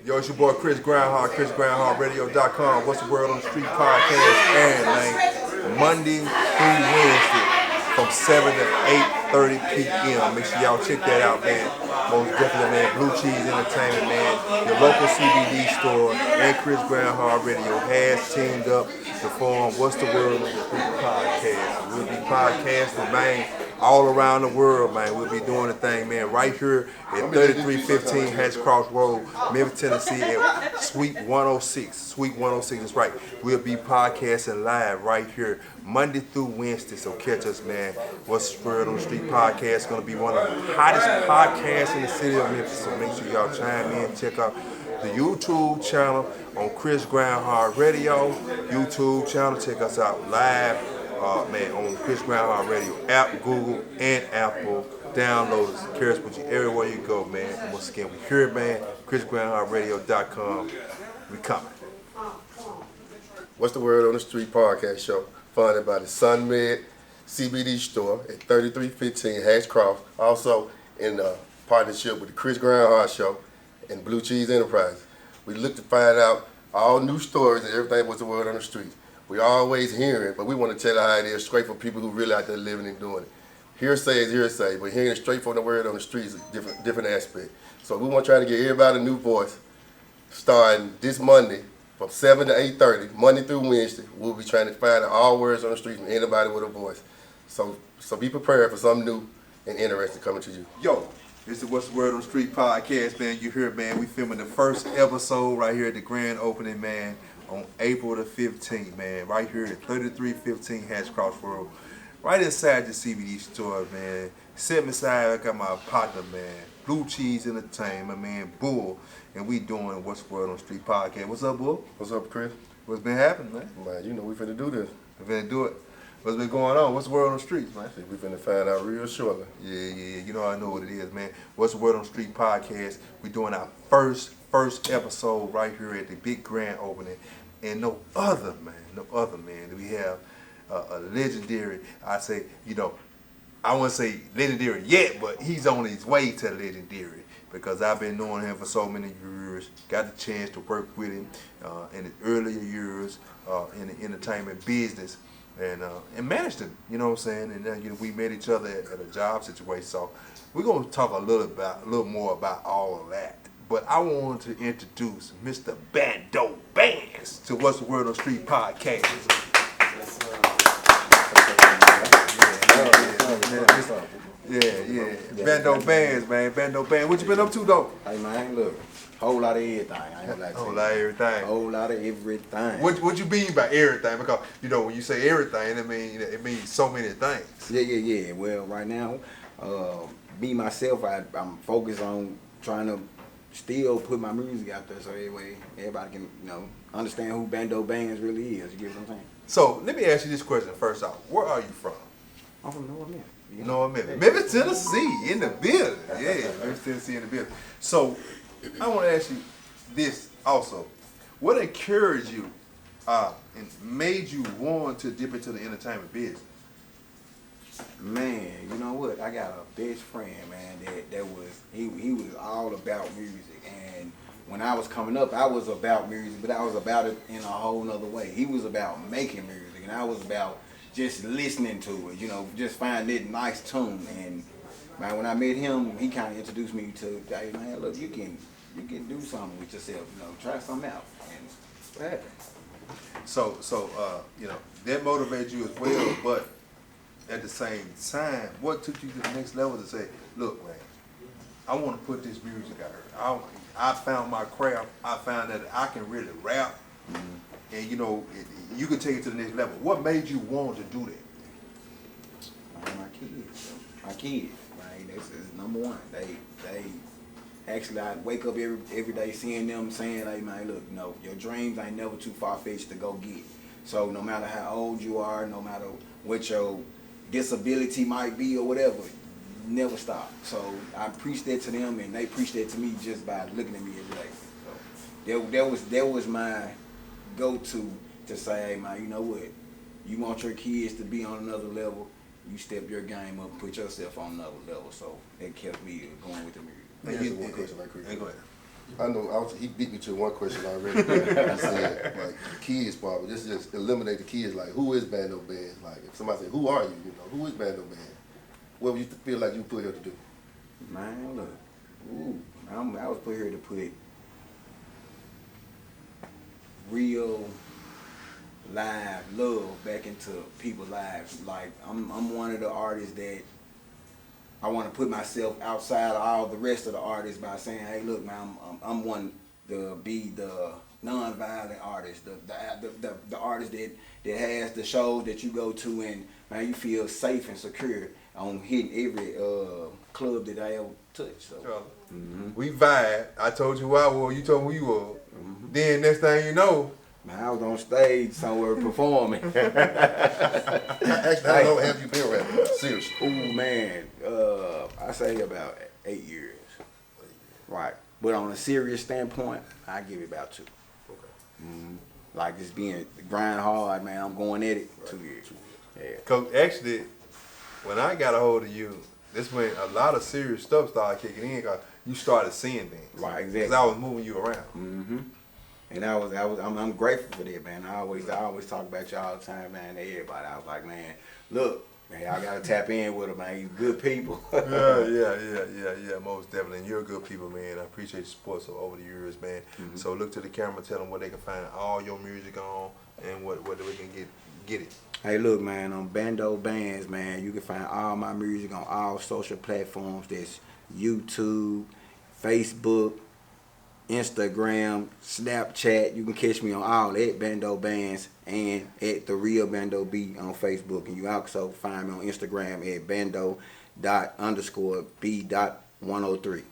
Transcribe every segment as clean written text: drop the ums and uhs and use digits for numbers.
Yo, it's your boy Chris Groundhog, ChrisGroundhogRadio.com. What's the Word on the Street podcast? And man, Monday through Wednesday from 7 to 8:30 p.m. Make sure y'all check that out, man. Most definitely, man. Blue Cheese Entertainment, man. Your local CBD store and Chris Groundhog Radio has teamed up to form What's the Word on the Street podcast. We'll be podcasting, man, all around the world, man. We'll be doing the thing, man, right here at 3315 Hatch Cross Road, Memphis, Tennessee, at Suite 106. Suite 106, that's right. We'll be podcasting live right here Monday through Wednesday, so catch us, man. What's the Word on the Street podcast? Going to be one of the hottest podcasts in the city of Memphis, so make sure y'all chime in, check out the YouTube channel on Chris Groundhog Radio YouTube channel. Check us out live, man, on Chris Groundhog Radio app, Google, and Apple. Download us, carry us with you everywhere you go, man. And once again, we here, man. ChrisGroundhogRadio.com. We coming. What's the Word on the Street podcast show, funded by the Sunmed CBD store at 3315 Hatch Cross. Also in partnership with the Chris Groundhog Show and Blue Cheese Enterprises. We look to find out all new stories and everything what's the word on the street. We always hear it, but we want to tell you how it is straight for people who really out there living and doing it. Hearsay is hearsay, but hearing it straight from the word on the street is a different aspect. So we want to try to give everybody a new voice starting this Monday from 7 to 8:30, Monday through Wednesday. We'll be trying to find out all words on the street from anybody with a voice. So be prepared for something new and interesting coming to you. Yo, this is What's the Word on the Street podcast, man. You hear, man, we filming the first episode right here at the grand opening, man, on April the 15th, man, right here at 3315 Hatch Cross Road, right inside the CBD store, man. Sitting beside, I got my partner, man, Blue Cheese Entertainment, man, Bull, and we doing What's the Word on the Street podcast. What's up, Bull? What's up, Chris? What's been happening, man? Man, you know we finna do this. We finna do it. What's been going on? What's the word on the streets, man? We finna find out real shortly. Yeah. You know I know what it is, man. What's the Word on the Street podcast? We're doing our first episode right here at the big grand opening. And no other, man. We have a legendary, I say, you know, I wouldn't say legendary yet, but he's on his way to legendary because I've been knowing him for so many years, got the chance to work with him in his earlier years in the entertainment business. And managed him, you know what I'm saying? And you know, we met each other at a job situation. So we're gonna talk a little more about all of that. But I want to introduce Mr. Bando Bands to What's the Word on the Street podcast. Yeah. Bando Bands, man. Bando Bands. What you been up to though? Hey man, look. Whole lot of everything. I ain't gonna lie to you. Whole lot of everything. Whole lot of everything. What you mean by everything? Because you know when you say everything, it means so many things. Yeah. Well, right now, me myself, I'm focused on trying to still put my music out there, so everybody can understand who Bando Bands really is. You get what I'm saying? So let me ask you this question first off. Where are you from? I'm from North Memphis. You know what I mean? Memphis, Tennessee, in the building. Yeah, Memphis, Tennessee, in the building. So I want to ask you this also. What encouraged you and made you want to dip into the entertainment business? Man, you know what? I got a best friend, man, he was all about music. And when I was coming up, I was about music, but I was about it in a whole nother way. He was about making music, and I was about just listening to it, just finding it nice tune. And man, when I met him, he kind of introduced me to, hey man, look, you can do something with yourself, try something out. And what happened? So that motivated you as well, but at the same time, what took you to the next level to say, look, man, I want to put this music out here. I found my craft. I found that I can really rap, and you can take it to the next level. What made you want to do that? My kids, right? This is number one. They actually, I wake up every day seeing them saying, hey man, look, your dreams ain't never too far-fetched to go get. So no matter how old you are, no matter what your disability might be or whatever, never stop. So I preach that to them, and they preach that to me just by looking at me every day. So that was my go-to to say, hey man, you know what? You want your kids to be on another level, you step your game up and put yourself on another level. So that kept me going with the music. Here's one question right quick. Hey, go ahead. I know. He beat me to one question already. He said, like, the kids part, but just eliminate the kids. Like, who is Bando Bands? Like, if somebody say, who are you? You know, who is Bando Bands? What would you feel like you put here to do? Man, look. I was put here to put real live love back into people's lives. Like, I'm one of the artists that I want to put myself outside of all the rest of the artists by saying, hey, look, man, I'm one to be the non-violent artist, the artist that has the shows that you go to and, man, you feel safe and secure on hitting every club that I ever touched. So. We vibe. I told you who I was, you told me who you were. Then next thing you know, Man, I was on stage somewhere performing. Actually, how long have you been rapping? Seriously. Oh man, I say about 8 years. Right, but on a serious standpoint, I give it about 2. Okay. Like just being grind hard, man. I'm going at it. Right. 2 years. Yeah. Cause actually, when I got a hold of you, this when a lot of serious stuff started kicking in. Cause you started seeing things. Right, exactly. Cause I was moving you around. And I'm grateful for that, man. I always talk about you all the time, man. To everybody, I was like, man, look, man, I gotta tap in with them, man. You good people. yeah, most definitely. And you're good people, man. I appreciate your support over the years, man. So look to the camera, tell them where they can find all your music on and what we can get it. Hey, look, man, on Bando Bands, man, you can find all my music on all social platforms. That's YouTube, Facebook, Instagram, Snapchat. You can catch me on all at Bando Bands and at The Real Bando B on Facebook. And you also find me on Instagram at bando._b.103.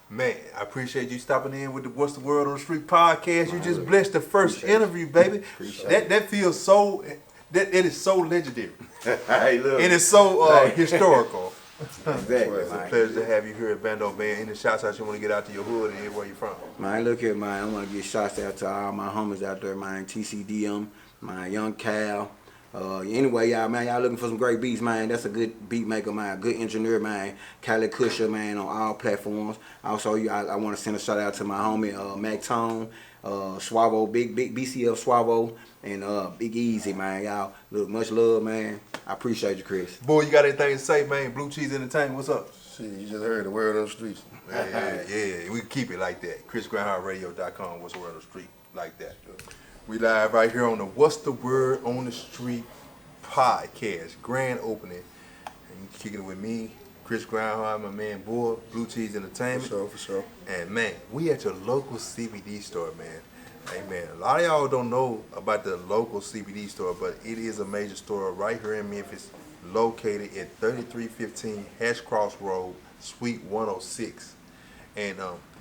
Man, I appreciate you stopping in with the What's the Word on the Street podcast. You just blessed the first interview, baby. That feels so, it is so legendary. Hey, look. And it's so historical. Exactly. It's a pleasure to have you here at Bando Band. Any shouts out you want to get out to your hood and where you from? Man, look here, man. I want to give shouts out to all my homies out there, man. TCDM, my Young Cal. Anyway, y'all, man, y'all looking for some great beats, man. That's a good beat maker, man. Good engineer, man. Cali Kusher, man, on all platforms. Also, I want to send a shout out to my homie Mac Tone, Swavo, big BCF Swavo, and Big Easy, man. Y'all, look, much love, man. I appreciate you, Chris. Boy, you got anything to say, man? Blue Cheese Entertainment, what's up? Shit, you just heard the word on the streets. Yeah, we can keep it like that. ChrisGrindHardRadio.com, What's the Word on the Street, like that. We live right here on the What's the Word on the Street podcast, grand opening. And you kicking it with me, Chris Grindhard, my man Boy, Blue Cheese Entertainment. For sure. And man, we at your local CBD store, man. Hey man, a lot of y'all don't know about the local CBD store, but it is a major store right here in Memphis, located at 3315 Hatch Cross Road, Suite 106. And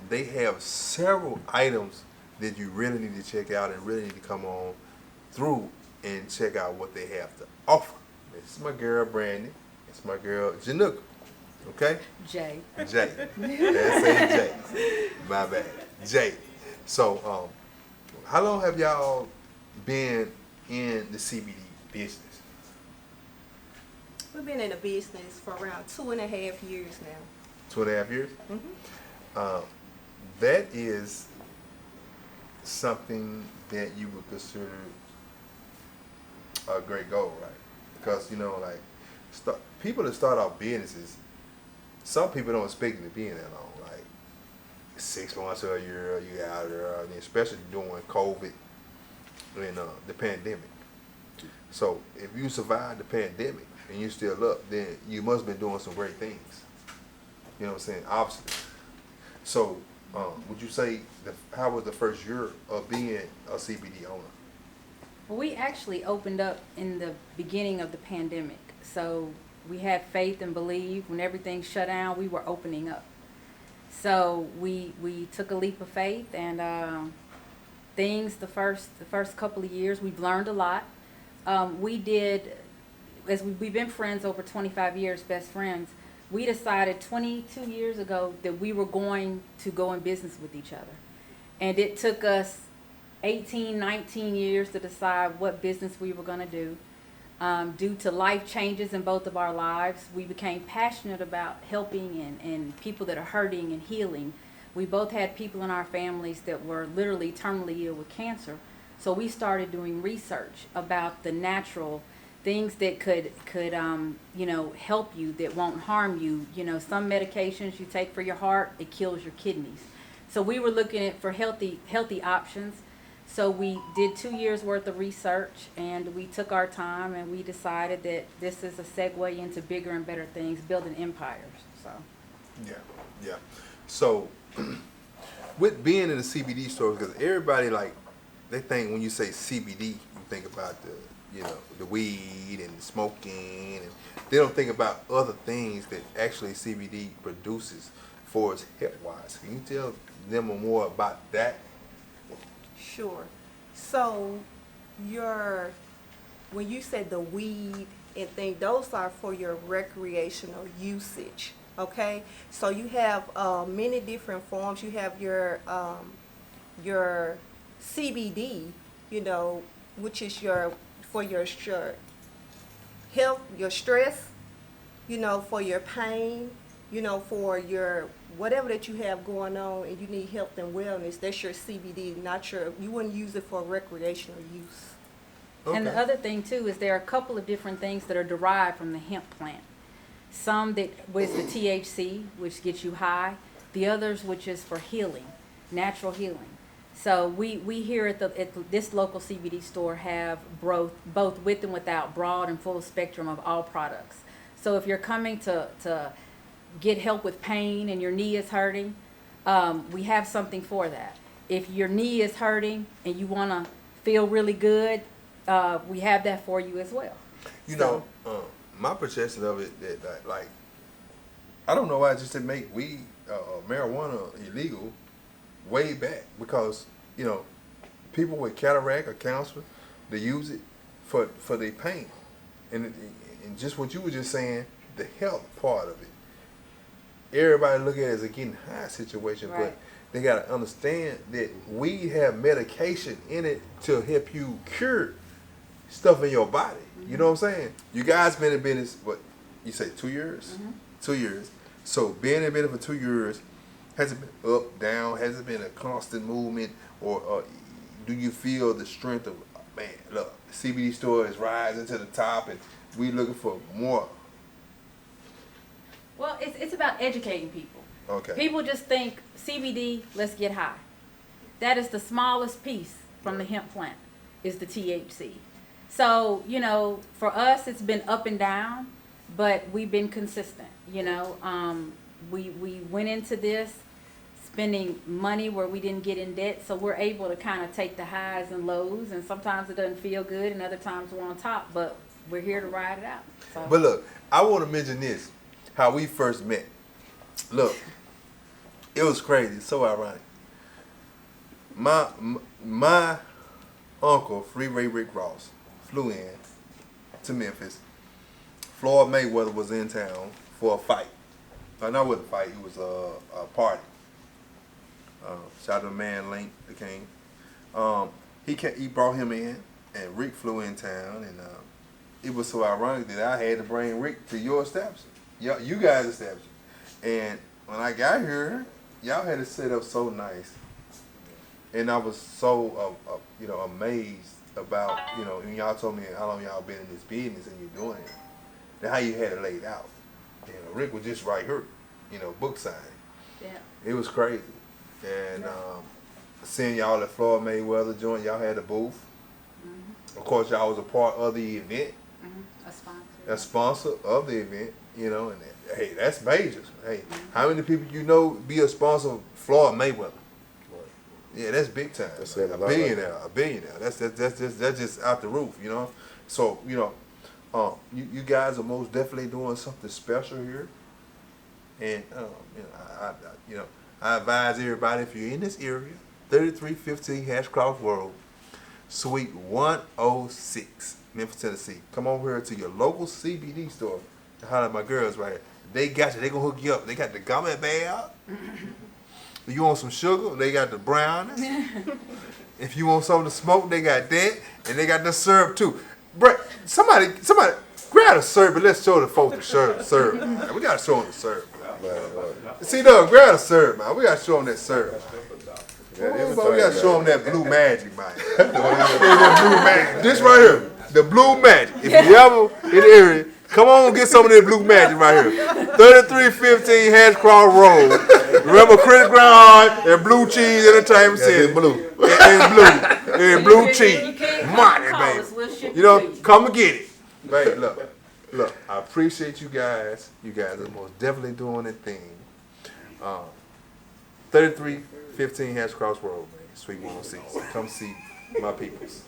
they have several items that you really need to check out and really need to come on through and check out what they have to offer. This is my girl Brandy. It's my girl Januka. Okay? Jay. Let's say Jay. My bad. Jay. So, how long have y'all been in the CBD business? We've been in the business for around 2.5 years now. 2.5 years? That is something that you would consider a great goal, right? Because, you know, like, people that start off businesses, some people don't expect it to be in that long. Like 6 months or a year, you out there, and especially during COVID and the pandemic. So if you survive the pandemic and you still up, then you must have been doing some great things. You know what I'm saying? Obviously. So would you say, how was the first year of being a CBD owner? Well, we actually opened up in the beginning of the pandemic. So we had faith and believed. When everything shut down, we were opening up. So we took a leap of faith, and the first couple of years, we've learned a lot. We've been friends over 25 years, best friends. We decided 22 years ago that we were going to go in business with each other. And it took us 18, 19 years to decide what business we were going to do. Due to life changes in both of our lives, we became passionate about helping and people that are hurting and healing. We both had people in our families that were literally terminally ill with cancer. So we started doing research about the natural things that could help you, that won't harm you. Some medications you take for your heart, it kills your kidneys. So we were looking at for healthy options. So we did 2 years worth of research, and we took our time, and we decided that this is a segue into bigger and better things, building empires. So Yeah. So with being in the CBD stores, because everybody they think when you say CBD, you think about the weed and the smoking, and they don't think about other things that actually CBD produces for its health-wise. Can you tell them more about that? Sure. So when you said the weed and things, those are for your recreational usage. Okay, so you have many different forms. You have your CBD, which is for your health, your stress, for your pain, for your whatever that you have going on, and you need health and wellness. That's your CBD. You wouldn't use it for recreational use. Okay. And the other thing too is there are a couple of different things that are derived from the hemp plant. Some that was the THC, which gets you high. The others, which is for healing, natural healing. So we here at this local CBD store have both with and without broad and full spectrum of all products. So if you're coming to get help with pain and your knee is hurting, we have something for that. If your knee is hurting and you want to feel really good, we have that for you as well. My perception of it that I don't know why I just didn't make weed marijuana illegal way back, because people with cataract or cancer, they use it for their pain, and just what you were just saying, the health part of it. Everybody look at it as a getting high situation, right. But they gotta understand that we have medication in it to help you cure stuff in your body. You know what I'm saying? You guys been in business, what you say, 2 years? Mm-hmm. 2 years. So being in business for 2 years, has it been up, down? Has it been a constant movement, or do you feel the strength of, man, look, the CBD store is rising to the top, and we looking for more? Well, it's about educating people. Okay. People just think CBD, let's get high. That is the smallest piece from the hemp plant, is the THC. So, for us, it's been up and down, but we've been consistent. We went into this spending money where we didn't get in debt, so we're able to kind of take the highs and lows, and sometimes it doesn't feel good, and other times we're on top, but we're here to ride it out. So. But look, I want to mention this, how we first met. Look, it was crazy, so ironic. My uncle, Freeway Rick Ross, flew in to Memphis. Floyd Mayweather was in town for a fight. Not with a fight, it was a party. Shout out to man Link, the king. He brought him in, and Rick flew in town, and it was so ironic that I had to bring Rick to your establishment. You guys' establishment. And when I got here, y'all had it set up so nice. And I was so amazed about, when y'all told me how long y'all been in this business and you're doing it, and how you had it laid out. Rick was just right here, book signing. Yeah. It was crazy. And seeing y'all at Floyd Mayweather joint, y'all had a booth. Mm-hmm. Of course, y'all was a part of the event. Mm-hmm. A sponsor. A sponsor of the event, and hey, that's major. Hey, how many people be a sponsor of Floyd Mayweather? Yeah, that's big time. That's a billionaire. That's just out the roof, So you guys are most definitely doing something special here, and I advise everybody, if you're in this area, 3315 Hashcroft Road, Suite 106, Memphis, Tennessee. Come over here to your local CBD store and holler at my girls right here. They got you. They gonna hook you up. They got the gummy bear. If you want some sugar, they got the brownies. If you want something to smoke, they got that, and they got the syrup too. Brett, somebody, grab the syrup and let's show the folks the syrup. We gotta show them the syrup. See, look, grab a serve, man. We gotta show them that serve. Yeah, We gotta show them that blue magic, man. That blue magic. This right here, the blue magic. If you ever in the area, come on, get some of that blue magic right here. 3315 Hatchcroft Road. Remember Chris Groundhog and Blue Cheese Entertainment Center. it's blue. And blue cheese. You can't Money, call baby. us. We'll ship You know, it to you. come and get it. Baby, look, I appreciate you guys. You guys are most definitely doing that thing. 3315 Hatchcroft Road, man. Sweet 106. Come see my peoples.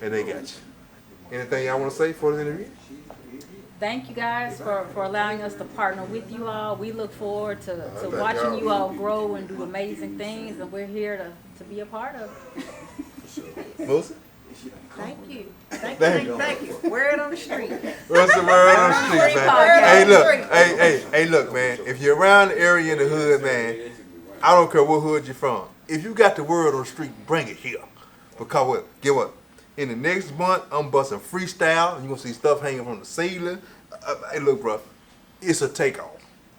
And they got you. Anything y'all want to say for the interview? Thank you guys for allowing us to partner with you all. We look forward to thank watching y'all. you all grow and do amazing things, and we're here to be a part of it. Melissa? Thank you. Thank you. Word on the street. What's the word on the street, man? Podcast. Hey, look, man. If you're around the area in the hood, man, I don't care what hood you're from. If you got the word on the street, bring it here. Because what? Get what? In the next month, I'm busting freestyle, and you're gonna see stuff hanging from the ceiling. Hey, look, bro, it's a takeoff.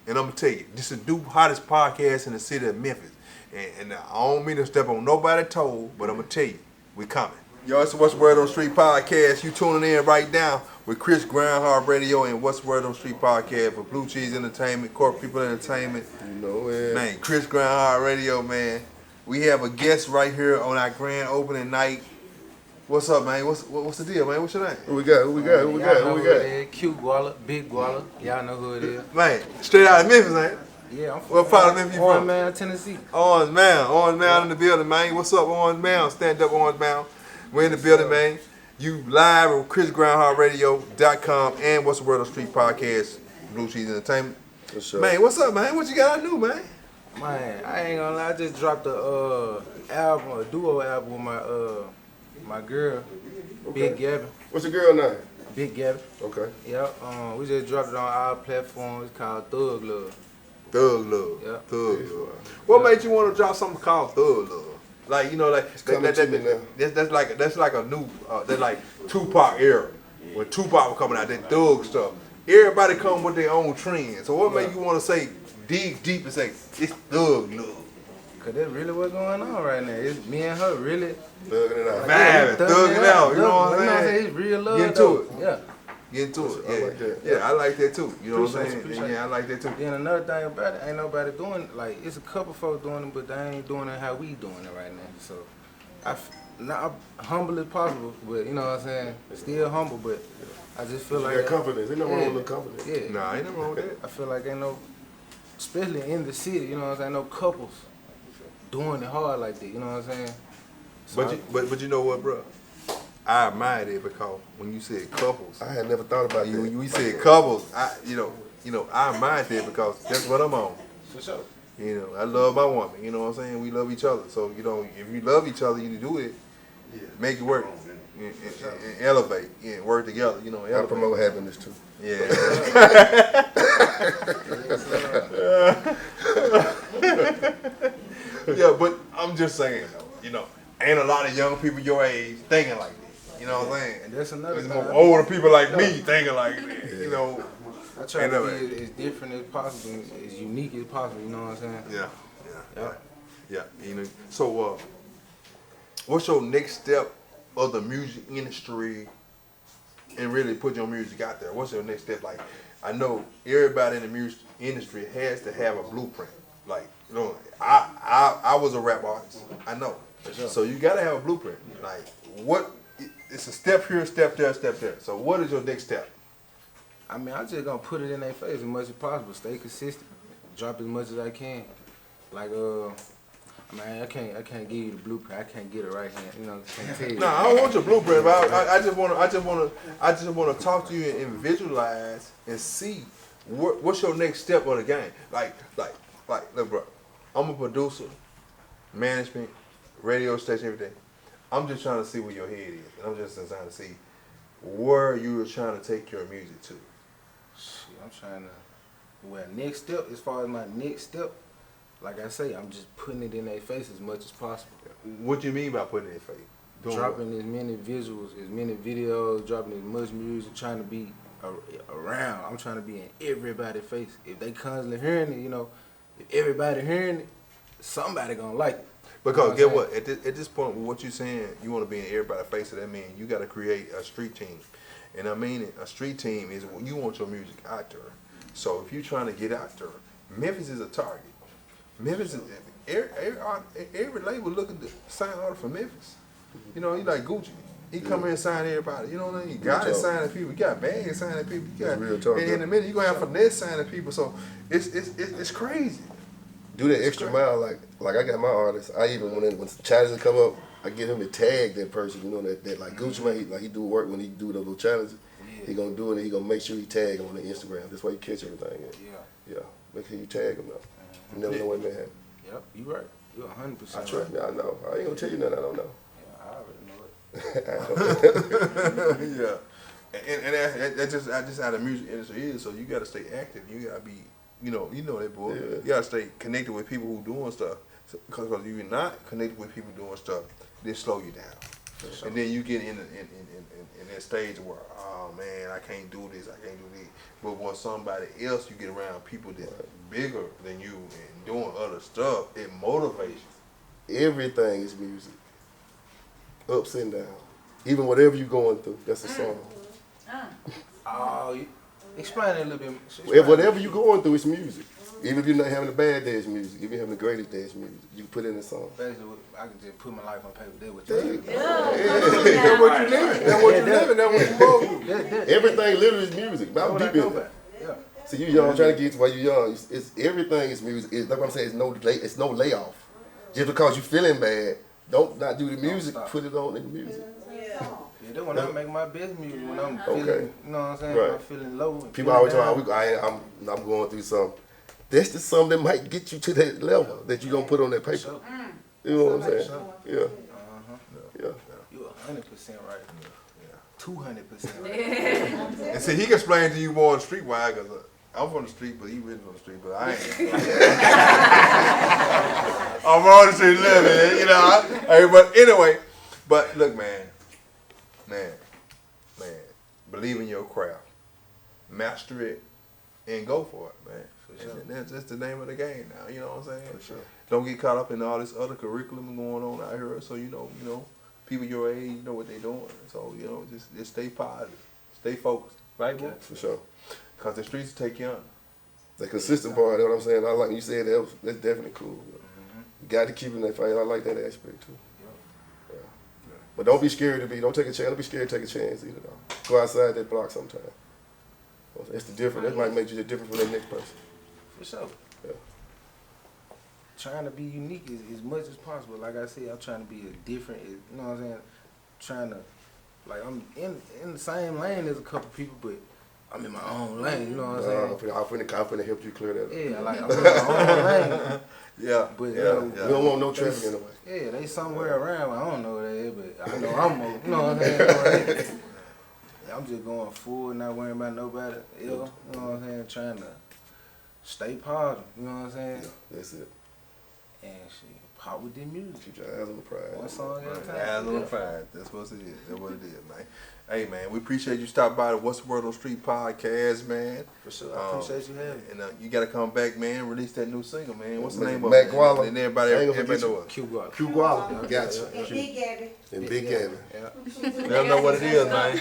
And I'm gonna tell you, this is the new hottest podcast in the city of Memphis. And I don't mean to step on nobody's toe, but I'm gonna tell you, we coming. Yo, it's the What's the Word on the Street podcast. You tuning in right now with Chris Groundhog Radio and What's the Word on the Street podcast for Blue Cheese Entertainment, Corp People Entertainment. You know it. Man, Chris Groundhog Radio, man. We have a guest right here on our grand opening night. What's up, man? What's the deal, man? What's your name? Who we got? Y'all know who it is. Cute Guala, Big Guala. Y'all know who it is. Man, straight out of Memphis, man. Yeah, I'm from What part of Memphis you from? Man, Tennessee. Orange Mound in the building, man. What's up, Orange Mound? Stand up, Orange Mound. We're in the building, man. You live with ChrisGroundhogRadio.com and What's the Word on the Street podcast, Blue Cheese Entertainment. For sure. Man, what's up, man? What you got to do, man? Man, I ain't gonna lie, I just dropped a album, a duo album with my girl, Big Gabby. What's the girl name? Big Gabby. Okay. Yeah, we just dropped it on our platform. It's called Thug Love. Thug Love. Yeah. Thug Love. What made you want to drop something called Thug Love? Like, you know, like coming to me now. that's like a new that's like Tupac era. When Tupac was coming out, that thug stuff. Everybody come with their own trend. So what made you want to say dig deep and say it's Thug Love? Cause that's really what's going on right now. It's me and her really Thugging it out. Vibing, thugging it out. You know what I'm saying? It's real love. Get into though. it. Yeah. Get into it. I like that. Yeah, I like that too. You know what I'm saying? Appreciate it. Yeah, I like that too. Then another thing about it, ain't nobody doing it. Like, it's a couple folks doing it, but they ain't doing it how we doing it right now. So, I'm humble as possible, but you know what I'm saying? Still humble, but I just feel like That confidence. Ain't no wrong with the confidence. Yeah. Nah, ain't nothing wrong with that. I feel like ain't no, especially in the city, you know what I'm saying? No couples doing it hard like that. You know what I'm saying? So But you know what, bro? I admired it because when you said couples, I had never thought about that. when you said couples, I admired that because that's what I'm on. for sure. You know, I love my woman. You know what I'm saying? We love each other. So you know, if you love each other, you do it, make it work, and elevate, and work together. You know, I elevate. promote happiness too. Yeah. Yeah, but I'm just saying though, you know, ain't a lot of young people your age thinking like this. You know what I'm saying? And that's another It's thing. more older people like me thinking like that. You know. I try Ain't to never- be as different as possible, as unique as possible. You know what I'm saying? Yeah. You know. So, what's your next step of the music industry, and really put your music out there? What's your next step? Like, I know everybody in the music industry has to have a blueprint. Like, you know, I was a rap artist. I know. sure. So you gotta have a blueprint. Like, what? It's a step here, step there, step there. So what is your next step? I mean, I just gonna put it in their face as much as possible. Stay consistent. Drop as much as I can. Like, I mean, I can't give you the blueprint. I can't get it right here. You know, can't tell you. No, I don't want your blueprint, but I just want to talk to you and visualize and see what's your next step of the game. Like, look, bro, I'm a producer, management, radio station, everything. I'm just trying to see where your head is, and I'm just trying to see where you are trying to take your music to. Shit, I'm trying to. Well, next step, as far as my next step, like I say, I'm just putting it in their face as much as possible. What you mean by putting it in face? Dropping as many visuals, as many videos, dropping as much music, trying to be around. I'm trying to be in everybody's face. If they constantly hearing it, you know, if everybody hearing it, somebody gonna like it. Because get what? At this point, with what you're saying, you want to be in everybody's face. So that means you got to create a street team. And I mean it, a street team is when you want your music out there. So if you're trying to get out there, Memphis is a target. Memphis is, every label looking to sign order for Memphis. You know, he like Gucci. He come here and sign everybody. You know what I mean? God is signing people. You got Bag signing people. You got, in a minute, you're going to have Finesse signing people. So it's crazy. Do that extra mile, like I got my artists. I even when challenges come up, I get him to tag that person. You know that like Gucci man, he do work when he do those little challenges. Yeah. He gonna do it. And he gonna make sure he tag him on the Instagram. That's why you catch everything. Yeah. Make sure you tag him though. You never know what may happen. Yep, you right. You're 100%. I trust me. I know. I ain't gonna tell you nothing I don't know. Yeah, I already know it. Yeah, and that's just how the music industry is. So you got to stay active. You got to be. You know that, boy. Yeah. You gotta stay connected with people who doing stuff. Because if you're not connected with people doing stuff, they slow you down. Sure. And then you get in that stage where, oh man, I can't do this, I can't do this. But when somebody else, you get around people that's bigger than you and doing other stuff, it motivates you. Everything is music. Ups and downs. Even whatever you're going through, that's a song. Oh, explain it a little bit. If whatever you're going through, it's music. Even if you're not having a bad day, it's music. If you're having the greatest day, it's music. You can put it in a song. Basically, I can just put my life on paper. That's what you That's what you living. That's what you living. That's what you want. Everything literally is music. I'm deep in it. Yeah. See, you young, trying to get to why you young. It's everything is music. That's what I'm saying. It's no layoff. Just because you feeling bad, don't not do the music. Put it on in the music. Yeah, that's when I make my best music. When I'm feeling, you know what I'm saying? Right. When I'm feeling low. People always talk, I'm going through something. That's the something that might get you to that level that you don't put on that paper. Sure. You know what I'm saying? Yeah. Yeah. You're 100% right. 200% right. And see, he can explain to you more on the street why, because I'm from the street, but he really from the street, but I ain't. I'm on the street living, you know. Hey, but anyway, but look, man, believe in your craft, master it, and go for it, man. Sure. And that's the name of the game now. You know what I'm saying? For sure. Don't get caught up in all this other curriculum going on out here. So you know, people your age, you know what they're doing. So just stay positive, stay focused, right, boy? For sure. Cause the streets take you on. The consistent part, that's what I'm saying. I like when you said that. That's definitely cool. You got to keep it in that fight. I like that aspect too. Yeah. But don't be scared don't take a chance. Don't be scared to take a chance either though. Go outside that block sometime. That's the difference. That might make you different from that next person. For sure. Yeah. Trying to be unique as much as possible. Like I said, I'm trying to be different. You know what I'm saying? Trying to, like, I'm in the same lane as a couple people, but I'm in my own lane. You know what I'm saying? I'm finna help you clear that up. Yeah, like I'm in my own lane. Yeah. But We don't want no traffic in the way. Yeah, they somewhere around. I don't know where they is, but I know I'm more. You know what I'm saying? I'm just going forward, not worrying about nobody else. You know what I'm saying? Trying to stay positive. You know what I'm saying? Yeah, that's it. And shit, pop with the music. Keep your eyes on the prize. One song at a time. Eyes on the prize. That's what it is. That's what it is, man. Hey, man, we appreciate you stopping by the What's the Word on the Street podcast, man. For sure. I appreciate you having me. And you got to come back, man. Release that new single, man. What's the name of Mac it? Guala. And everybody know it. Q Guala. Q Guala. Gotcha. And Big Gabby. And Big Gabby. Yeah. Let them know what it is, man.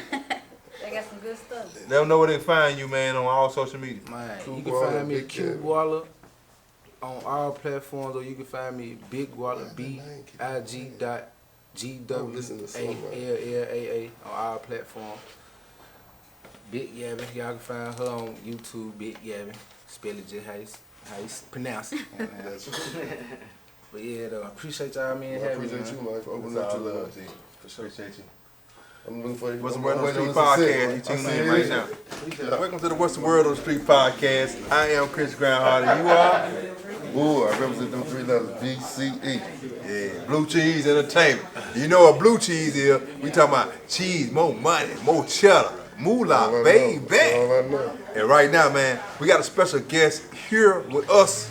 They got some good stuff. Let them know where they can find you, man, on all social media. Man, Q you can Guala, find me Big at Q Gabby. Guala on all platforms, or you can find me Big Guala, BIG.GWALLAA on all platforms. Big Gabby, y'all can find her on YouTube, Big Gabby. Spell it just how you pronounce it. But yeah, though, I appreciate y'all, man, I having me. appreciate you, man, for opening That's up all to love, us. G. For sure. Appreciate you. I'm looking for you. What's the I'm Word on the waiting Street on this podcast? You to tuning see in it. right now. Welcome to the What's the Word on the Street podcast. I am Chris Groundhog, and you are? Ooh, I represent them 3 letters, BCE. Yeah, Blue Cheese Entertainment. You know what blue cheese is? We talking about cheese, more money, more cheddar, moolah, baby. All I know. And right now, man, we got a special guest here with us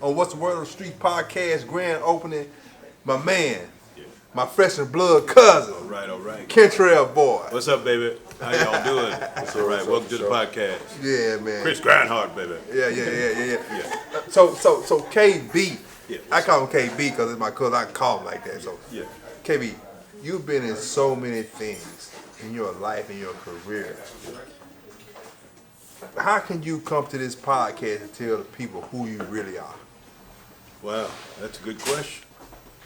on What's the Word on the Street podcast grand opening. My man, my fresh and blood cousin, All right. Kentrell boy. What's up, baby? How y'all doing? All right, welcome to the podcast. Yeah, man. Chris Grindhard, baby. Yeah. So KB, Yeah, I call him KB because it's my cousin. I call him like that. So Yeah. KB, you've been in so many things in your life and your career. How can you come to this podcast and tell the people who you really are? Wow, that's a good question.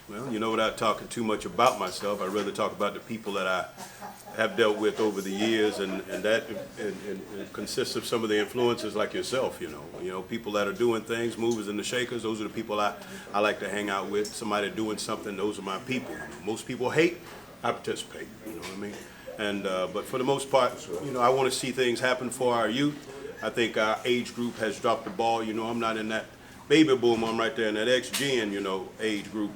Well, without talking too much about myself, I'd rather talk about the people that I have dealt with over the years, and that consists of some of the influences like yourself. People that are doing things, movers and the shakers. Those are the people I like to hang out with. Somebody doing something, those are my people. Most people hate, I participate. You know what I mean? And but for the most part, I want to see things happen for our youth. I think our age group has dropped the ball. I'm not in that baby boom. I'm right there in that ex-gen, age group.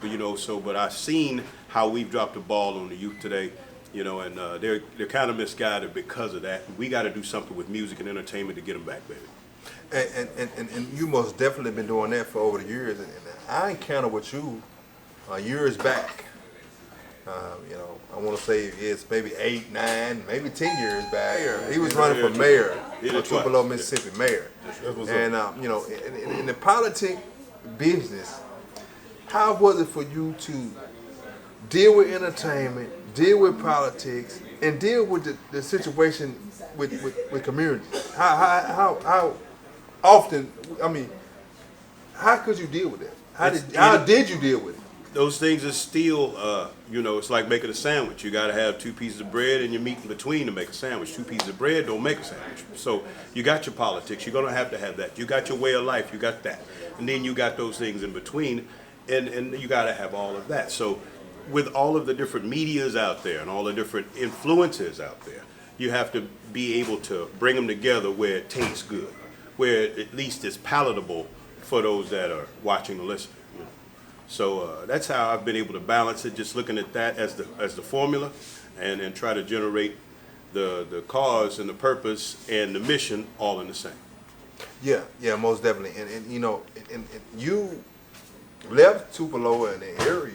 But I've seen how we've dropped the ball on the youth today. And they're kind of misguided because of that. We got to do something with music and entertainment to get them back, baby. And you most definitely been doing that for over the years. And I encountered with you years back. I want to say it's maybe 8, 9, maybe 10 years back. He was running for mayor of Tupelo, Mississippi, mayor. And in the politic business, how was it for you to deal with entertainment, deal with politics, and deal with the situation with communities? How often? I mean, how could you deal with that? How did you deal with it? Those things are still, it's like making a sandwich. You got to have 2 pieces of bread and your meat in between to make a sandwich. 2 pieces of bread don't make a sandwich. So you got your politics. You're going to have that. You got your way of life. You got that. And then you got those things in between, and you got to have all of that. So with all of the different medias out there and all the different influences out there, you have to be able to bring them together where it tastes good, where at least it's palatable for those that are watching and listening. So that's how I've been able to balance it, just looking at that as the formula, and try to generate the cause and the purpose and the mission all in the same. Yeah, most definitely. And you left Tupelo in the area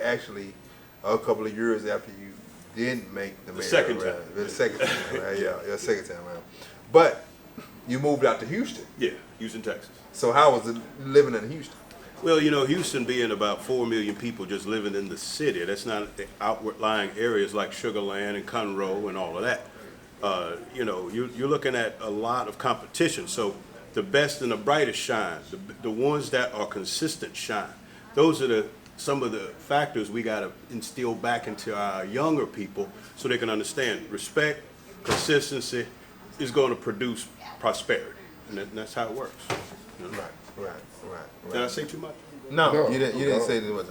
actually a couple of years after you didn't make the mayor. Second time. The second time, right? Yeah, second time around. But you moved out to Houston. Yeah, Houston, Texas. So how was it living in Houston? Well, Houston being about 4 million people just living in the city, that's not the outward lying areas like Sugar Land and Conroe and all of that. You're looking at a lot of competition. So the best and the brightest shine, the ones that are consistent shine. Those are some of the factors we got to instill back into our younger people so they can understand respect, consistency is going to produce prosperity. And that's how it works. Right. Did I say too much? No, you didn't say too much.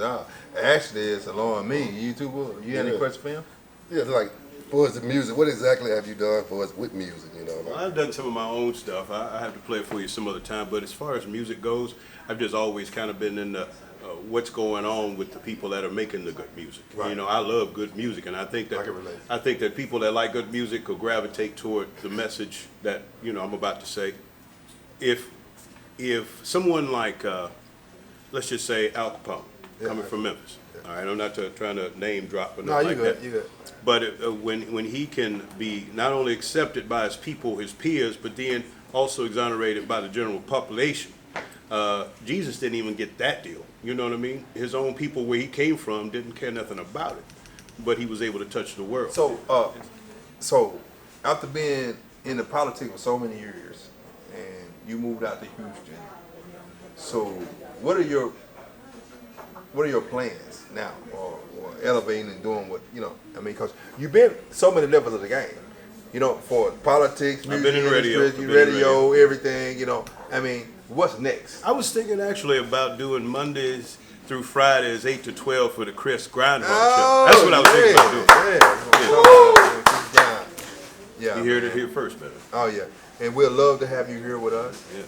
Actually, it's along me. You too. You have any questions for him? Yeah, like for us the music, what exactly have you done for us with music? Well, I've done some of my own stuff. I have to play it for you some other time. But as far as music goes, I've just always kind of been in the what's going on with the people that are making the good music. Right. I love good music, and I think that people that like good music will gravitate toward the message that I'm about to say. If someone like let's just say Al Capone, coming from Memphis. All right, I'm not trying to name drop or nothing like that. You good. But when he can be not only accepted by his people, his peers, but then also exonerated by the general population, Jesus didn't even get that deal. You know what I mean? His own people where he came from didn't care nothing about it, but he was able to touch the world. So after being in the politics for so many years, and you moved out to Houston, so what are your plans now, or elevating and doing what because you've been so many levels of the game, for politics, music, I've been in radio, everything. What's next? I was thinking actually about doing Mondays through Fridays 8 to 12 for the Chris Grindhard show. That's what I was thinking about doing. Yeah. You heard it here first, man. Oh yeah, and we'd love to have you here with us. Yeah.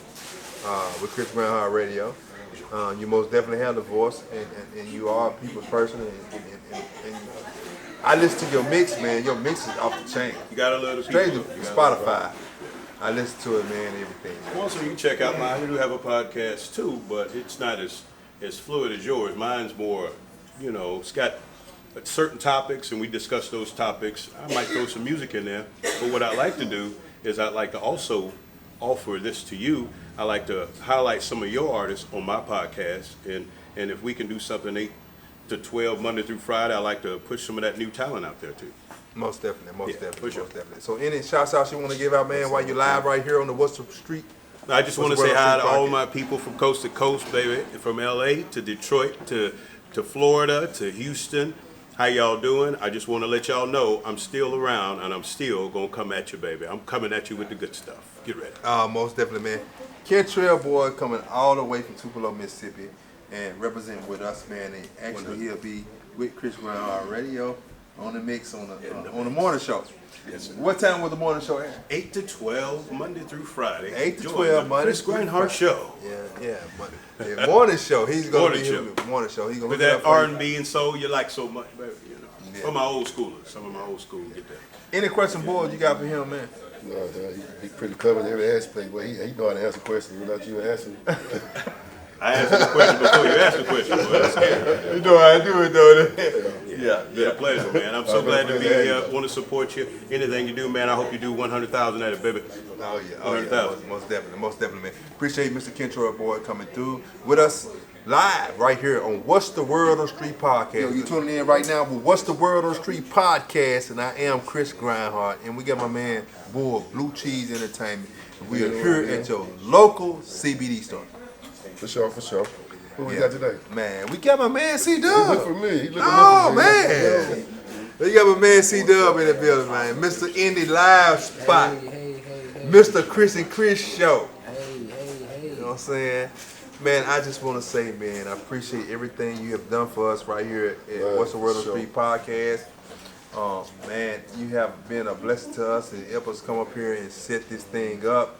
With Chris Grindhard Radio. You most definitely have the voice, and you are a people's person. And I listen to your mix, man. Your mix is off the chain. You got a little straight to Spotify. I listen to it, man. Everything. Also, you check out mine. I do have a podcast too, but it's not as fluid as yours. Mine's more, it's got certain topics and we discuss those topics, I might throw some music in there. But what I like to do is I'd like to also offer this to you. I like to highlight some of your artists on my podcast, and if we can do something 8 to 12 Monday through Friday, I like to push some of that new talent out there too. Most definitely, most Yeah, definitely, for sure. most definitely. So any shouts out you want to give out, man, while you're live right here on the What's the Street? I just want to What's the say hi World to all Street my people from coast to coast, baby, from LA to Detroit to Florida to Houston. How y'all doing? I just want to let y'all know I'm still around and I'm still gonna come at you, baby. I'm coming at you with the good stuff. Get ready. Most definitely, man. Kentrell boy coming all the way from Tupelo, Mississippi, and representing with us, man. And actually, he'll be with Chris Brown Radio on the mix on the morning show. Yes, sir. What time was the morning show at? 8 to 12 Monday through Friday. 8 to Join 12 the Monday. Chris through Grindhart Friday. Show. Yeah, Monday. Yeah, morning show. He's gonna Morning be here show. with the morning show. He's gonna With hook it that up for you. R&B and soul you like so much, baby. You know, Yeah. for my old schoolers, some of my old school get that. Any question, boys, you got for him, man? No, he pretty covered every aspect, but he know how to answer questions without you answering. I answered the question before you asked the question. Boy, that's scary. You know how I do it, though. Been a pleasure, man. I'm so glad to be here. Want to support you. Anything you do, man. I hope you do 100,000 at it, baby. Oh yeah, 100,000. most definitely, man. Appreciate Mr. Kentrell boy coming through with us live right here on What's the Word on the Street podcast. Yo, you tuning in right now with What's the Word on the Street podcast, and I am Chris Grindhart, and we got my man Bull Blue Cheese Entertainment. We are here at your local CBD store. For sure, for sure. Who we Yeah. got today? Man, we got my man C He Dub. look for me. He look Oh for me. man, we got my man C Dub in the building, man. Mr. Indie Live Spot, Mr. Chris and Chris Show. You know what I'm saying? Man, I just want to say, man, I appreciate everything you have done for us right here at Right, What's the Word on the sure. Street podcast. Man, you have been a blessing to us and helped us come up here and set this thing up.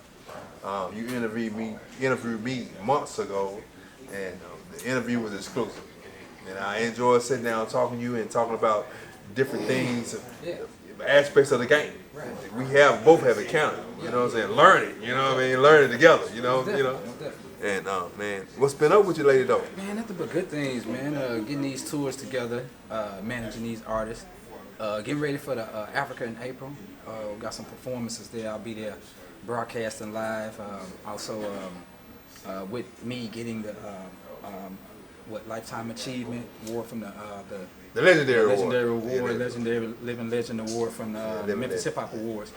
You interviewed me months ago, and the interview was exclusive. And I enjoyed sitting down talking to you and talking about different things, aspects of the game. We both have encountered, you know what I'm saying, learn it, you know what I mean, learn it together, you know. And man, what's been up with you lately though? Man, nothing but good things, man. Getting these tours together, managing these artists, getting ready for the Africa in April. We got some performances there. I'll be there broadcasting live. Also, with me getting the Lifetime Achievement Award from the Legendary Award, Legendary Living Legend Award from the Memphis Hip Hop Awards.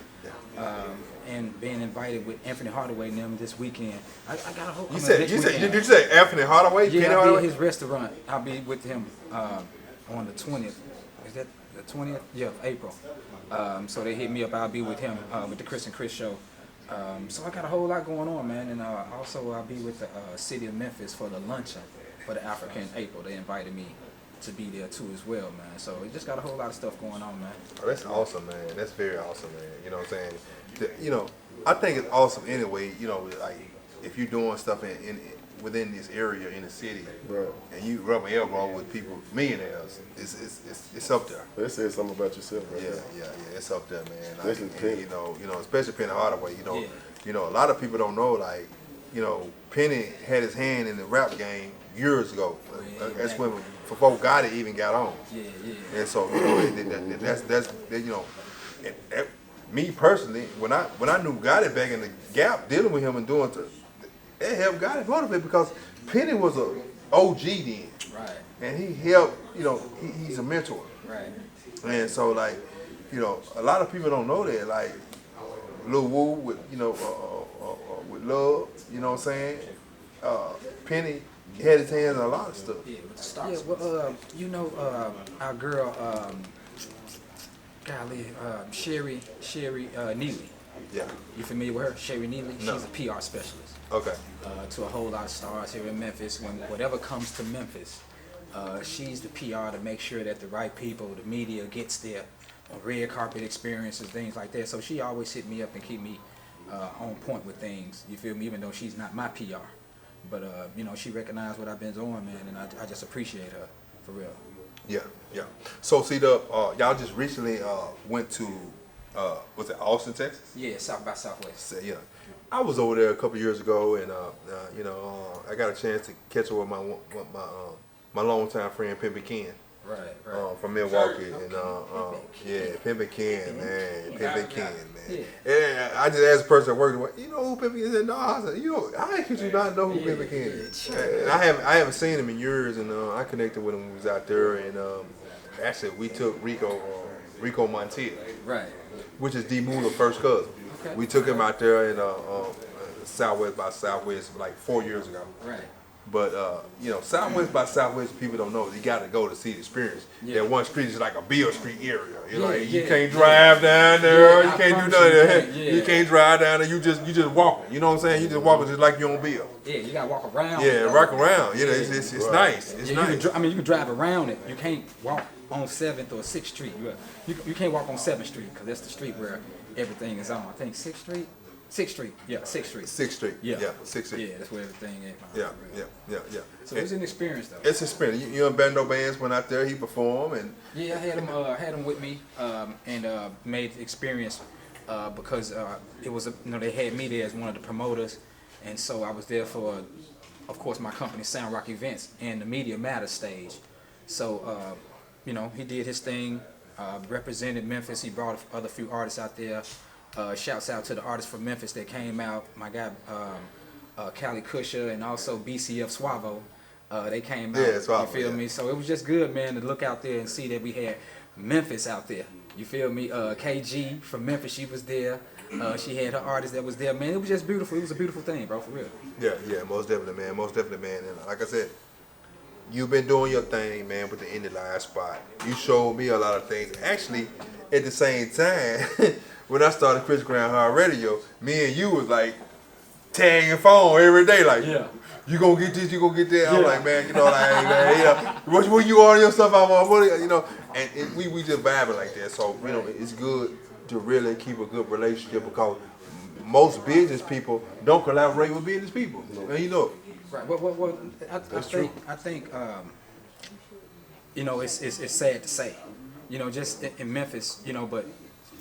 And being invited with Anthony Hardaway and them this weekend. I got a whole. Did you say Anthony Hardaway? Yeah, Kenny I'll be Hardaway? at his restaurant. I'll be with him on the 20th. Is that the 20th? Yeah, of April. So they hit me up. I'll be with him with the Chris and Chris show. So I got a whole lot going on, man. And also I'll be with the city of Memphis for the luncheon for the Africa in April. They invited me to be there too as well, man. So we just got a whole lot of stuff going on, man. Oh, that's awesome, man. That's very awesome, man. You know what I'm saying? I think it's awesome anyway. Like if you're doing stuff within this area in the city, Right. and you rub an elbow with people, millionaires, it's up there. That says something about yourself, right? Yeah, it's up there, man. Like, Especially Penny. Especially Penny Hardaway. Yeah. A lot of people don't know. Like, Penny had his hand in the rap game years ago. That's when before Gotti even got on. Yeah. And so me personally, when I knew Gotti back in the Gap, dealing with him and doing it helped Gotti motivate because Penny was a OG then, Right. and he helped. He's a mentor, Right. and so like, a lot of people don't know that. Like Lil Wu with with Love, you know what I'm saying? Penny had his hands on a lot of stuff. Yeah, with the stars. Yeah, well, our girl, Sherry Neely. Yeah. You familiar with her? Sherry Neely? No. She's a PR specialist Okay. to a whole lot of stars here in Memphis. When whatever comes to Memphis, she's the PR to make sure that the right people, the media gets there, red carpet experiences, things like that. So she always hit me up and keep me on point with things. You feel me? Even though she's not my PR. But, she recognized what I've been doing, man, and I just appreciate her, for real. Yeah. So see y'all just recently went to was it Austin, Texas? Yeah, South by Southwest. So, yeah. I was over there a couple years ago, and I got a chance to catch up with my longtime friend Pimpin' Ken. Right. From Milwaukee, and Pimpin' Ken, man, Pimpin' Ken, man. And I just asked the person at work, you know who Pimpin' Ken is? He said, no. I said, how could you not know who Pimpin' Ken is? And I haven't seen him in years, and I connected with him when he was out there, and actually we took Rico Montiel, Right. which is D Moore's first cousin. Okay. We took him out there in Southwest by Southwest like 4 years ago. Right. But Southwest by Southwest, people don't know. You got to go to see the experience. Yeah. That one street is like a Beale Street area. You Yeah, can't drive down there. Yeah, you I can't do promise nothing. you, You can't drive down there. You just walking. You know what I'm saying? You just walking just like you on Beale. Yeah, you gotta walk around. Yeah, rock around. It's nice. It's Yeah, nice. you can drive around it. You can't walk on 7th or 6th Street. You can't walk on 7th Street because that's the street where everything is on. I think 6th Street. 6th Street, yeah, 6th Street. 6th Street. Yeah. 6th Street. Yeah, that's where everything is. Yeah. So it's an experience though. It's an experience. You and Bando Bands went out there. He performed and. Yeah, I had him with me, and made the experience because it was they had me there as one of the promoters, and so I was there for, of course, my company Sound Rock Events and the Media Matters stage. So he did his thing, represented Memphis. He brought other few artists out there. Shouts out to the artists from Memphis that came out. My guy Cali Kusha and also BCF Suavo. They came out. Yeah, Suavo, you feel me? So it was just good, man, to look out there and see that we had Memphis out there. You feel me? KG from Memphis, she was there. She had her artist that was there, man. It was just beautiful. It was a beautiful thing, bro, for real. Yeah, most definitely, man. And like I said, you've been doing your thing, man, with the Indie Live spot. You showed me a lot of things. Actually, at the same time, when I started Chris Graham Hard Radio, me and you was like tagging phone every day, like, you gonna get this, you gonna get that. I'm like, man, when you order your stuff, I want, and we just vibing like that. So it's good to really keep a good relationship because most business people don't collaborate with business people, and Right. Well, I think it's sad to say, just in Memphis, but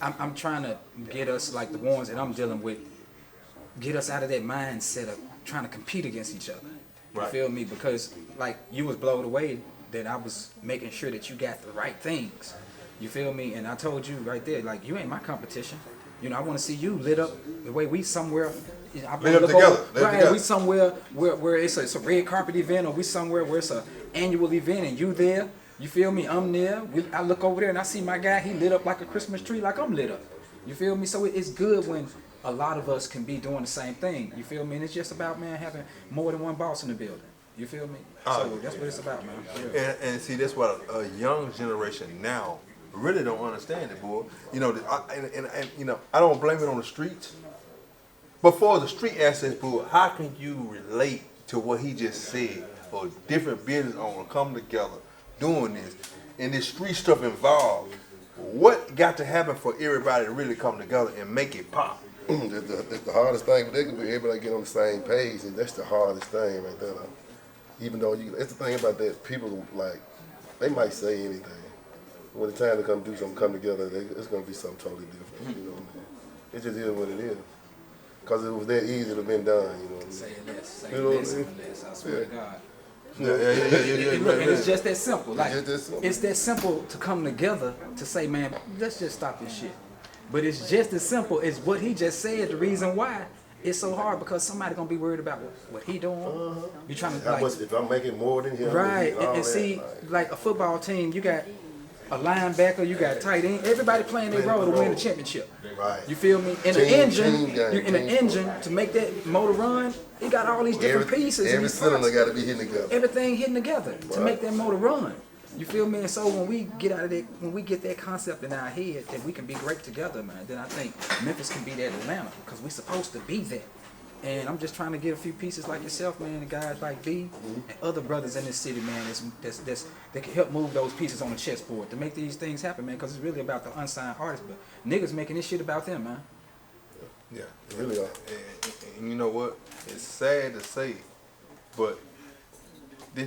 I'm trying to get us, like the ones that I'm dealing with, get us out of that mindset of trying to compete against each other. You feel me? Because like you was blown away that I was making sure that you got the right things. You feel me? And I told you right there, like you ain't my competition. I want to see you lit up the way we somewhere. I lit up together. We somewhere where it's a red carpet event, or we somewhere where it's a annual event, and you there. You feel me? I'm there. I look over there and I see my guy. He lit up like a Christmas tree, like I'm lit up. You feel me? So it's good when a lot of us can be doing the same thing. You feel me? And it's just about, man, having more than one boss in the building. You feel me? So that's what it's about, man. Yeah. And see, that's what a young generation now really don't understand it, boy. I don't blame it on the streets. But for the street aspect, boy, how can you relate to what he just said? Or different business owners come together doing this, and this street stuff involved. What got to happen for everybody to really come together and make it pop? That's the hardest thing, but they can be able to get on the same page, and that's the hardest thing right there. Even though it's the thing about that, people they might say anything. When the time to come do something, come together, it's gonna be something totally different. It just is what it is. Cause it was that easy to have been done. Say less, I swear to God. And it's just that simple. Like it's that simple to come together to say, man, let's just stop this shit. But it's just as simple as what he just said. The reason why it's so hard because somebody gonna be worried about what he doing. You trying to if I'm making more than him, right? And see, like a football team, you got a linebacker, you got tight end. Everybody playing their role to win the championship. Right. You feel me? In an engine to make that motor run, you got all these different pieces. Every cylinder got to be hitting together. Everything hitting together to make that motor run. You feel me? And so when we get out of that, when we get that concept in our head that we can be great together, man, then I think Memphis can be that Atlanta because we're supposed to be that. And I'm just trying to get a few pieces like yourself, man, and guys like B and other brothers in this city, man, that can help move those pieces on the chessboard to make these things happen, man, because it's really about the unsigned artists, but niggas making this shit about them, man. Yeah, they really are. And you know what? It's sad to say, but they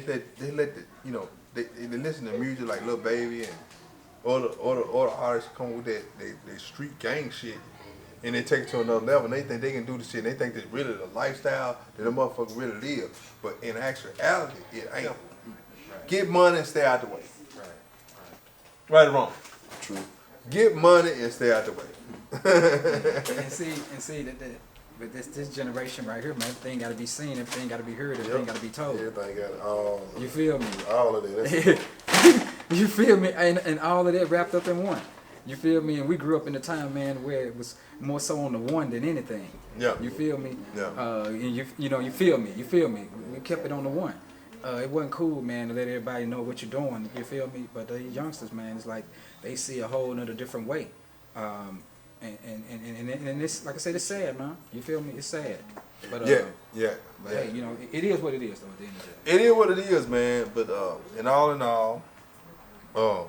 listen to music like Lil Baby and all the artists come with that street gang shit. And they take it to another level, and they think they can do the shit, and they think that's really the lifestyle that the motherfucker really live. But in actuality, it ain't. Get money and stay out the way. Right or wrong? True. Get money and stay out the way. And see that but this generation right here, man, everything got to be seen, everything got to be heard, everything got to be told. Everything got all. You feel me? All of that. You feel me? And all of that wrapped up in one. You feel me? And we grew up in a time, man, where it was more so on the one than anything. Yeah. You feel me? Yeah. And you know, you feel me? You feel me? We kept it on the one. It wasn't cool, man, to let everybody know what you're doing. You feel me? But the youngsters, man, it's like they see a whole nother different way. And it's, like I said, it's sad, man. You feel me? It's sad. But Yeah. but hey, you know, it is what it is, though. At the end of the day. It is what it is, man. But in all,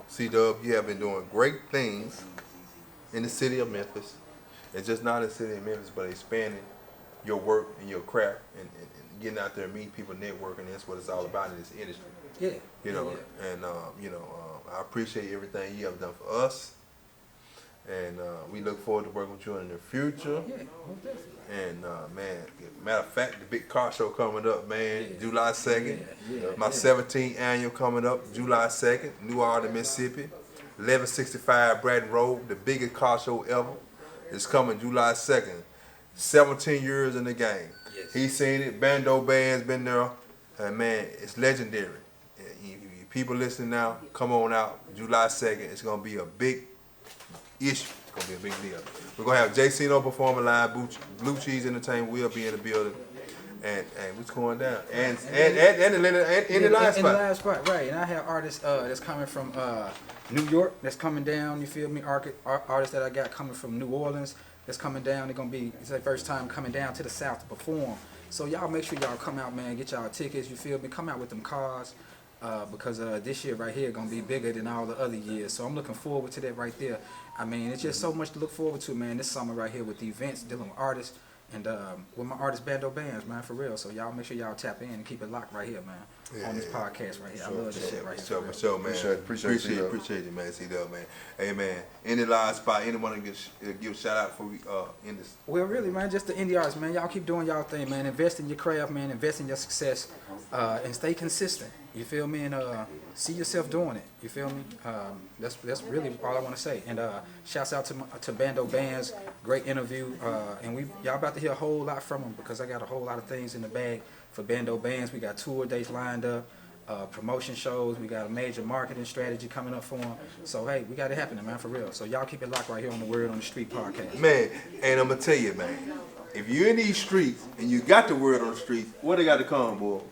C-Dub, you have been doing great things in the city of Memphis. It's just not in the city of Memphis, but expanding your work and your craft and getting out there and meeting people, networking. That's what it's all about in this industry. Yeah. You know, Yeah. and I appreciate everything you have done for us. And we look forward to working with you in the future. Yeah, most definitely. And man, matter of fact, the big car show coming up, man, Yeah. July 2nd. Yeah, My 17th annual coming up, July 2nd, New Orleans, Mississippi. 1165 Bratton Road, the biggest car show ever. It's coming July 2nd. 17 years in the game. Yes. He's seen it, Bando Band's been there. And man, it's legendary. You people listening now, come on out, July 2nd. It's going to be a big issue. It's gonna be a big deal. We're gonna have J-Cino performing live. Blue Cheese Entertainment will be in the building, and what's going down? And in the live In the spot. live spot, right? And I have artists that's coming from New York that's coming down. You feel me? Artists that I got coming from New Orleans that's coming down. They're gonna be, it's their first time coming down to the South to perform. So y'all make sure y'all come out, man. Get y'all tickets. You feel me? Come out with them cars. Because this year right here gonna be bigger than all the other years, so I'm looking forward to that right there. I mean, it's just so much to look forward to, man. This summer right here with the events, dealing with artists, and with my artist Bando Bands, man, for real. So y'all make sure y'all tap in and keep it locked right here, man, on this podcast right here. I love this shit right here. For sure, man. Appreciate you, man. C-Dub, man. Hey, man. Any live spot, anyone to give a shout out for in this? Well, really, man, just the indie artists, man. Y'all keep doing y'all thing, man. Invest in your craft, man. Invest in your success, and stay consistent. You feel me? And see yourself doing it. You feel me? That's really all I want to say. And shouts out to Bando Bands. Great interview. And y'all about to hear a whole lot from them because I got a whole lot of things in the bag for Bando Bands. We got tour dates lined up, promotion shows. We got a major marketing strategy coming up for them. So hey, we got it happening, man, for real. So y'all keep it locked right here on the Word on the Street podcast. Man, and I'm gonna tell you, man. If you're in these streets and you got the word on the street, what they got to come, boy?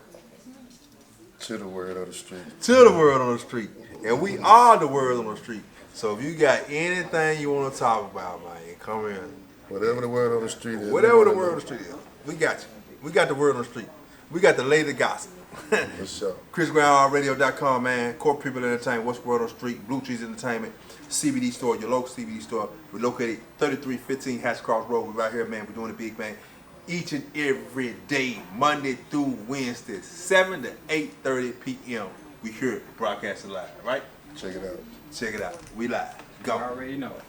To the word on the street. To the word on the street. And we are the word on the street. So if you got anything you want to talk about, man, come in. Whatever the word on the street is. Whatever the word on the street is. We got you. We got the word on the street. We got the latest gossip. For sure. ChrisGroundHardRadio.com, man. Corporate People Entertainment, What's the Word on the Street, Blue Cheese Entertainment, CBD store, your local CBD store. We're located 3315 Hatchcross Road. We're right here, man. We're doing the big bang. Each and every day, Monday through Wednesday, 7 to 8:30 p.m. We here broadcasting live, right? Check it out. Check it out. We live. Go. You already know it.